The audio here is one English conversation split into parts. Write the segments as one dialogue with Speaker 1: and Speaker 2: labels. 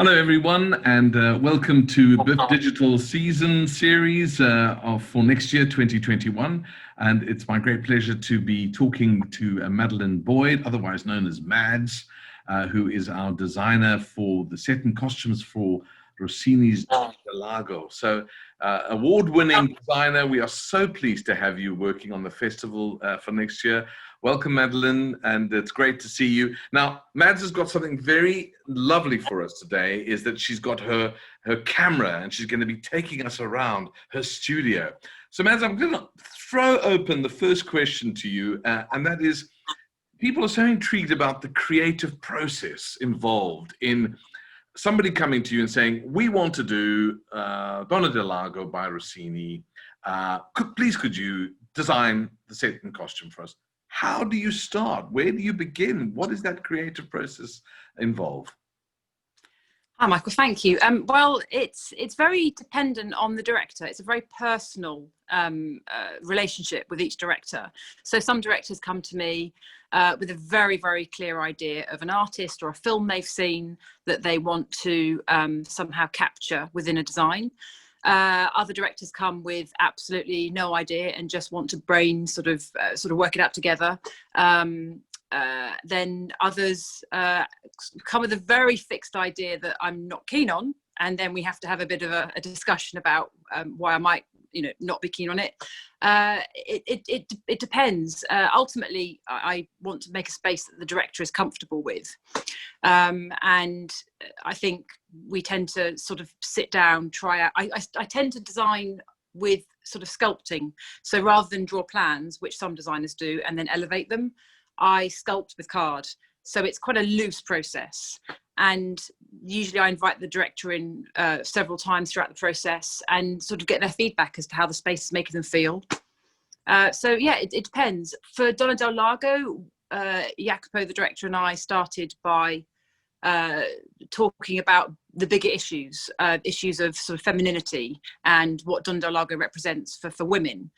Speaker 1: Hello, everyone, and welcome to BIF Digital Season Series for next year, 2021. And it's my great pleasure to be talking to Madeleine Boyd, otherwise known as Mads, who is our designer for the set and costumes for Rossini's Lago. So, award-winning designer, we are so pleased to have you working on the festival for next year. Welcome, Madeleine, and it's great to see you. Now, Mads has got something very lovely for us today, is that she's got her camera and she's going to be taking us around her studio. So, Mads, I'm going to throw open the first question to you, and that is, people are so intrigued about the creative process involved in somebody coming to you and saying, we want to do Donna del Lago by Rossini. Please, could you design the set and costume for us? How do you start? Where do you begin? What does that creative process involve?
Speaker 2: Hi, Michael. Thank you. Well, it's very dependent on the director. It's a very personal relationship with each director. So some directors come to me with a very, very clear idea of an artist or a film they've seen that they want to somehow capture within a design. Other directors come with absolutely no idea and just want to sort of work it out together. Then others come with a very fixed idea that I'm not keen on, and then we have to have a bit of a discussion about why I might, not be keen on it. It depends. Ultimately, I want to make a space that the director is comfortable with, and I think we tend to sort of sit down, try out. I tend to design with sort of sculpting. So rather than draw plans, which some designers do, and then elevate them, I sculpt with card. So it's quite a loose process. And usually I invite the director in several times throughout the process and sort of get their feedback as to how the space is making them feel. So yeah, it depends. For Donna del Lago, Jacopo, the director, and I started by talking about the bigger issues of sort of femininity and what Donna del Lago represents for women.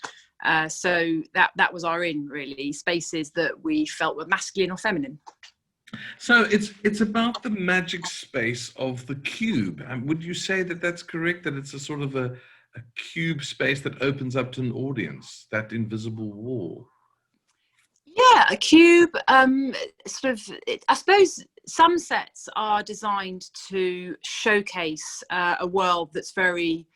Speaker 2: So that was our really, spaces that we felt were masculine or feminine.
Speaker 1: So it's about the magic space of the cube. And would you say that that's correct, that it's a sort of a cube space that opens up to an audience, that invisible wall?
Speaker 2: Yeah, a cube, I suppose some sets are designed to showcase a world that's very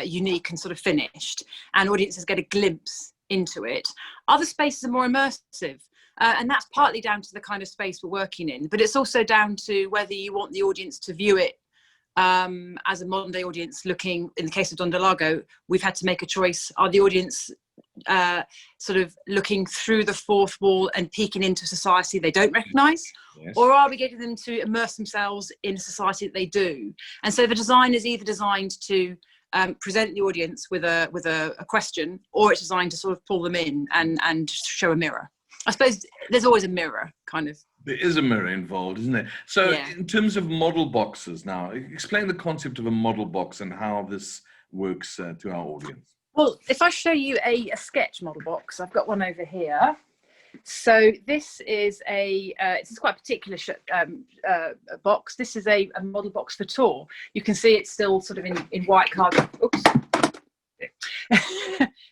Speaker 2: unique and sort of finished, and audiences get a glimpse into it. Other spaces are more immersive, and that's partly down to the kind of space we're working in, but it's also down to whether you want the audience to view it as a modern day audience looking. In the case of Don del Lago, we've had to make a choice. Are the audience sort of looking through the fourth wall and peeking into society they don't recognize? Yes. Or are we getting them to immerse themselves in a society that they do? And so the design is either designed to present the audience with a question, or it's designed to sort of pull them in and show a mirror. I suppose there's always a mirror, kind of.
Speaker 1: There is a mirror involved, isn't there? So yeah. In terms of model boxes now, explain the concept of a model box and how this works to our audience.
Speaker 2: Well, if I show you a sketch model box, I've got one over here. So this is it's quite a particular box. This is a model box for tour. You can see it's still sort of in white card. Oops.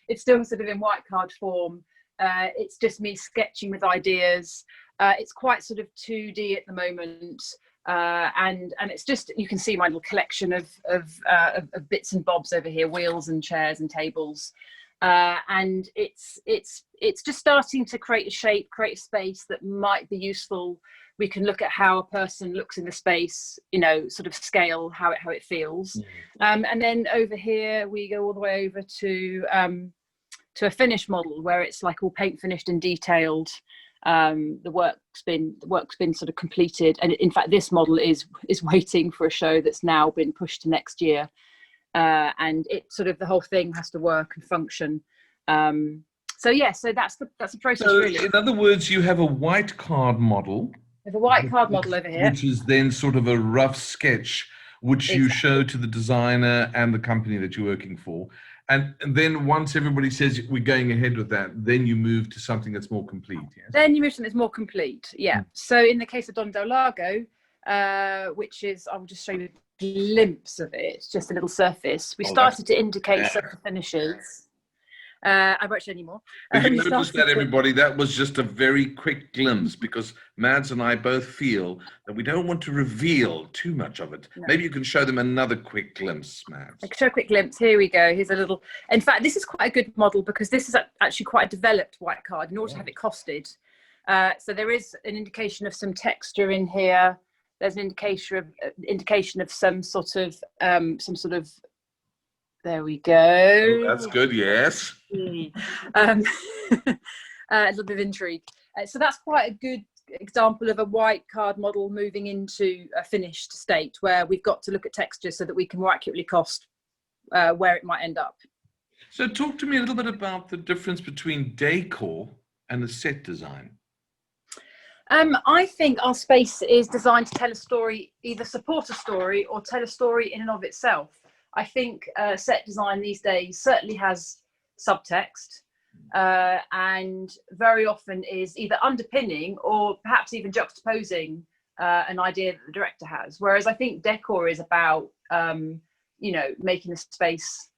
Speaker 2: It's still sort of in white card form. It's just me sketching with ideas. It's quite sort of 2D at the moment. And it's just, you can see my little collection of bits and bobs over here, wheels and chairs and tables, and it's just starting to create a shape, create a space that might be useful. We can look at how a person looks in the space, sort of scale how it feels. And then over here we go all the way over to a finished model where it's like all paint finished and detailed. The work's been sort of completed, and in fact this model is waiting for a show that's now been pushed to next year, and it sort of, the whole thing has to work and function. So yeah, so that's the process. So really,
Speaker 1: in other words, you have a white card model.
Speaker 2: We have a white card model over here,
Speaker 1: which is then sort of a rough sketch which you show to the designer and the company that you're working for. And then once everybody says we're going ahead with that, then you move to something that's more complete. Yes?
Speaker 2: Then you move to something that's more complete. Yeah. So in the case of Don del Lago, which is, I'll just show you a glimpse of it. It's just a little surface. We started to indicate certain finishes. I won't show any more.
Speaker 1: Did you notice that, everybody? That was just a very quick glimpse, because Mads and I both feel that we don't want to reveal too much of it. No. Maybe you can show them another quick glimpse, Mads.
Speaker 2: I can show a quick glimpse. Here we go. Here's a little. In fact, this is quite a good model, because this is actually quite a developed white card in order to have it costed. So there is an indication of some texture in here. There's an indication of some sort of there we go.
Speaker 1: Oh, that's good, yes.
Speaker 2: A little bit of intrigue. So that's quite a good example of a white card model moving into a finished state, where we've got to look at texture so that we can more accurately cost where it might end up.
Speaker 1: So talk to me a little bit about the difference between decor and a set design.
Speaker 2: I think our space is designed to tell a story, either support a story or tell a story in and of itself. I think set design these days certainly has subtext, and very often is either underpinning or perhaps even juxtaposing an idea that the director has. Whereas I think decor is about, making a space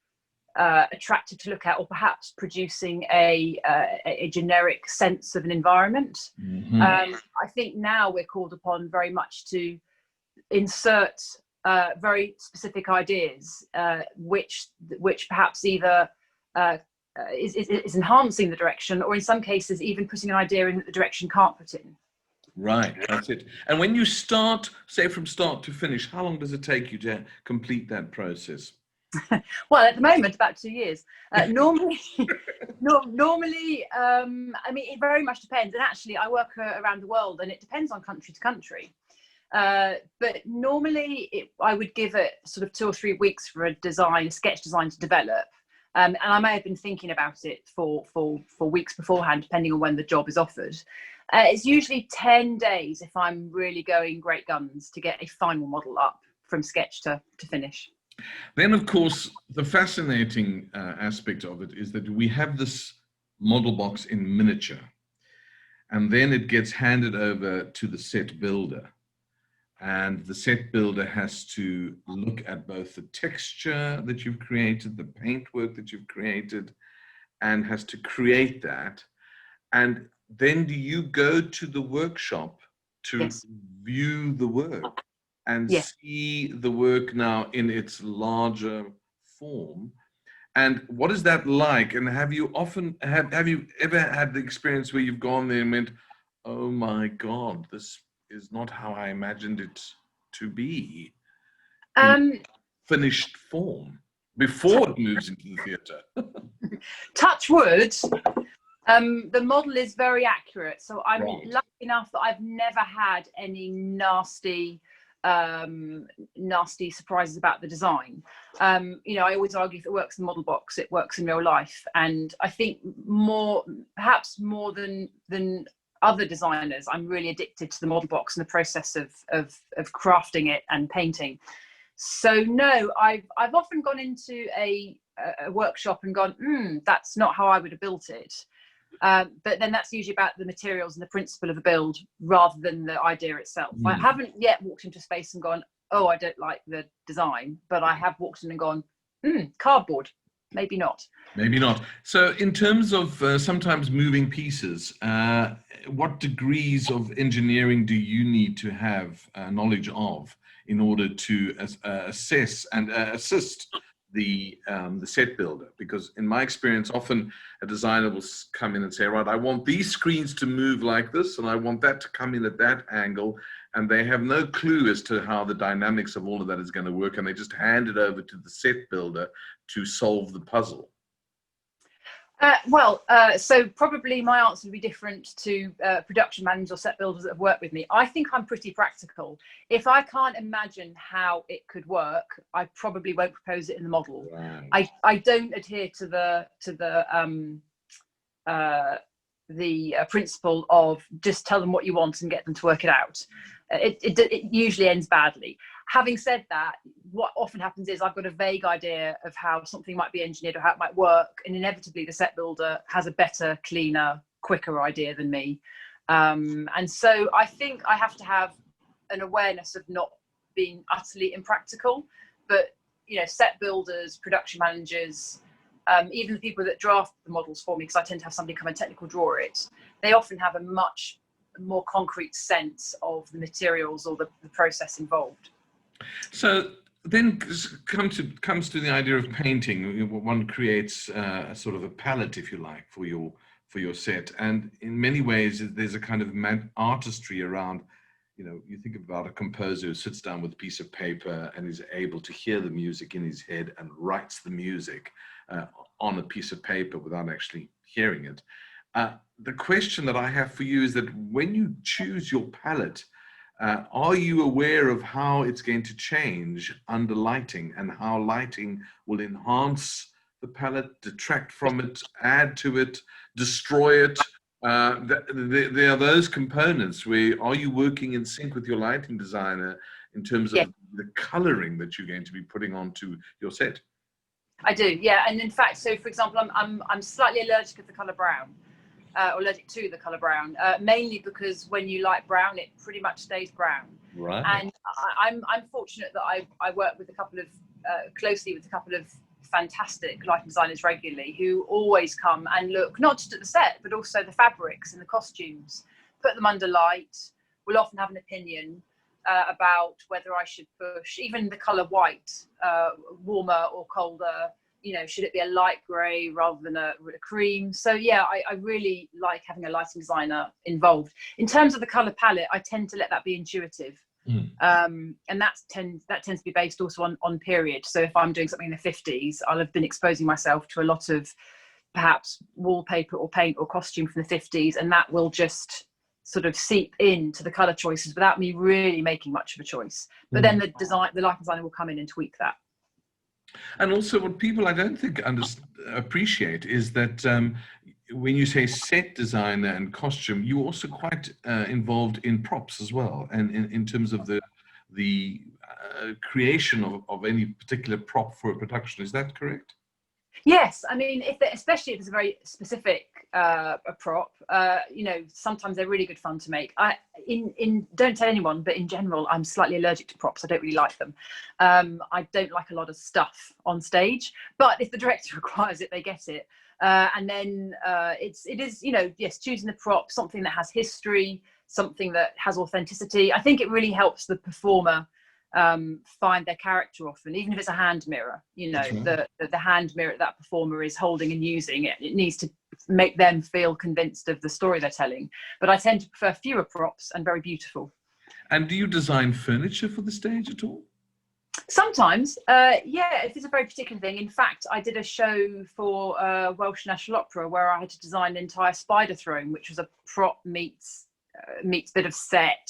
Speaker 2: attractive to look at, or perhaps producing a generic sense of an environment. Mm-hmm. I think now we're called upon very much to insert very specific ideas, which perhaps either is enhancing the direction, or in some cases even putting an idea in that the direction can't put in.
Speaker 1: Right, that's it. And when you start, say from start to finish, how long does it take you to complete that process?
Speaker 2: Well, at the moment, about 2 years. Normally, I mean, it very much depends. And actually, I work around the world, and it depends on country to country. But normally, I would give it sort of 2 or 3 weeks for a sketch design to develop. And I may have been thinking about it for weeks beforehand, depending on when the job is offered. It's usually 10 days if I'm really going great guns to get a final model up from sketch to finish.
Speaker 1: Then, of course, the fascinating aspect of it is that we have this model box in miniature, and then it gets handed over to the set builder. And the set builder has to look at both the texture that you've created, the paintwork that you've created, and has to create that. And then do you go to the workshop to view the work and see the work now in its larger form? And what is that like? And have you ever had the experience where you've gone there and went, oh my God, this is not how I imagined it to be in finished form before it moves into the theatre?
Speaker 2: Touch wood, the model is very accurate. So I'm lucky enough that I've never had any nasty surprises about the design. I always argue if it works in the model box, it works in real life. And I think perhaps more than other designers, I'm really addicted to the model box and the process of crafting it and painting. So no, I've often gone into a workshop and gone, that's not how I would have built it. But then that's usually about the materials and the principle of the build rather than the idea itself. I haven't yet walked into space and gone, oh, I don't like the design, but I have walked in and gone, cardboard. Maybe not.
Speaker 1: Maybe not. So in terms of sometimes moving pieces, what degrees of engineering do you need to have knowledge of in order to assess and assist the set builder? Because in my experience, often a designer will come in and say, right, I want these screens to move like this, and I want that to come in at that angle. And they have no clue as to how the dynamics of all of that is going to work. And they just hand it over to the set builder to solve the puzzle.
Speaker 2: So probably my answer would be different to production managers or set builders that have worked with me. I think I'm pretty practical. If I can't imagine how it could work, I probably won't propose it in the model. Right. I don't adhere to the principle of just tell them what you want and get them to work it out. It usually ends badly. Having said that, what often happens is I've got a vague idea of how something might be engineered or how it might work, and inevitably the set builder has a better, cleaner, quicker idea than me. And so I think I have to have an awareness of not being utterly impractical, but set builders, production managers, even the people that draft the models for me, because I tend to have somebody come and technical draw it, they often have a much more concrete sense of the materials or the process involved.
Speaker 1: So then comes to the idea of painting. One creates a sort of a palette, if you like, for your set, and in many ways there's a kind of artistry around. You think about a composer who sits down with a piece of paper and is able to hear the music in his head and writes the music on a piece of paper without actually hearing it. The question that I have for you is that when you choose your palette, are you aware of how it's going to change under lighting, and how lighting will enhance the palette, detract from it, add to it, destroy it? There are those components where, are you working in sync with your lighting designer in terms of the coloring that you're going to be putting onto your set?
Speaker 2: I do, yeah. And in fact, so for example, I'm slightly allergic to the color brown, or allergic to the color brown, mainly because when you light brown, it pretty much stays brown.
Speaker 1: Right.
Speaker 2: And I'm fortunate that I work with closely with a couple of fantastic lighting designers regularly, who always come and look not just at the set but also the fabrics and the costumes, put them under light, will often have an opinion about whether I should push even the color white warmer or colder. Should it be a light gray rather than a cream? So yeah, I really like having a lighting designer involved. In terms of the color palette, I tend to let that be intuitive. And that tends to be based also on period. So if I'm doing something in the 50s, I'll have been exposing myself to a lot of perhaps wallpaper or paint or costume from the 50s, and that will just sort of seep into the color choices without me really making much of a choice. But then the lighting designer will come in and tweak that.
Speaker 1: And also, what people I don't think appreciate is that when you say set designer and costume, you're also quite involved in props as well, and in terms of the creation of any particular prop for a production. Is that correct?
Speaker 2: Yes, I mean, especially if it's a very specific a prop, sometimes they're really good fun to make. Don't tell anyone, but in general, I'm slightly allergic to props. I don't really like them. I don't like a lot of stuff on stage, but if the director requires it, they get it. And then it is, yes, choosing the prop, something that has history, something that has authenticity. I think it really helps the performer find their character often, even if it's a hand mirror. The hand mirror that performer is holding and using, it needs to make them feel convinced of the story they're telling. But I tend to prefer fewer props and very beautiful. And
Speaker 1: do you design furniture for the stage at all?
Speaker 2: Sometimes, yeah, if it's a very particular thing. In fact, I did a show for Welsh National Opera where I had to design an entire spider throne, which was a prop meets bit of set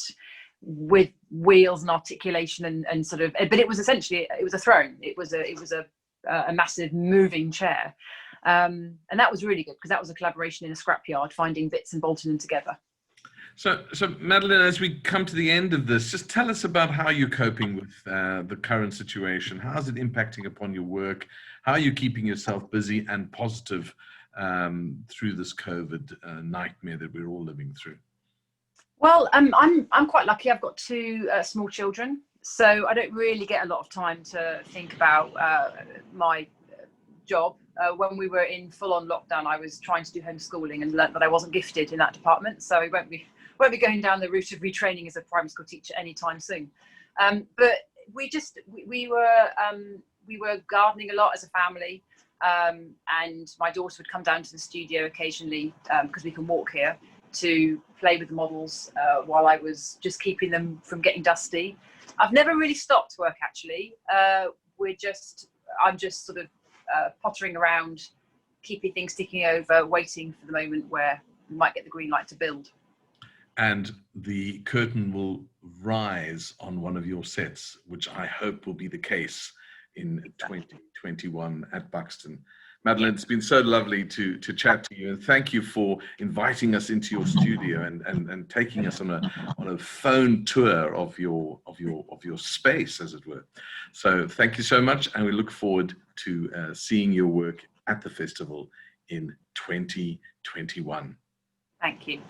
Speaker 2: with wheels and articulation and sort of, but it was essentially, it was a throne. It was a massive moving chair. And that was really good because that was a collaboration in a scrapyard, finding bits and bolting them together.
Speaker 1: So Madeleine, as we come to the end of this, just tell us about how you're coping with the current situation. How is it impacting upon your work? How are you keeping yourself busy and positive through this COVID nightmare that we're all living through?
Speaker 2: Well, I'm quite lucky. I've got two small children, so I don't really get a lot of time to think about my job. When we were in full-on lockdown, I was trying to do homeschooling and learnt that I wasn't gifted in that department, so I won't be going down the route of retraining as a primary school teacher anytime soon. But we were gardening a lot as a family, and my daughter would come down to the studio occasionally because we can walk here, to play with the models while I was just keeping them from getting dusty. I've never really stopped work, actually. I'm just sort of pottering around, keeping things ticking over, waiting for the moment where we might get the green light to build.
Speaker 1: And the curtain will rise on one of your sets, which I hope will be the case in 2021 at Buxton. Madeleine, it's been so lovely to chat to you, and thank you for inviting us into your studio and taking us on a phone tour of your space, as it were. So thank you so much, and we look forward to seeing your work at the festival in 2021.
Speaker 2: Thank you.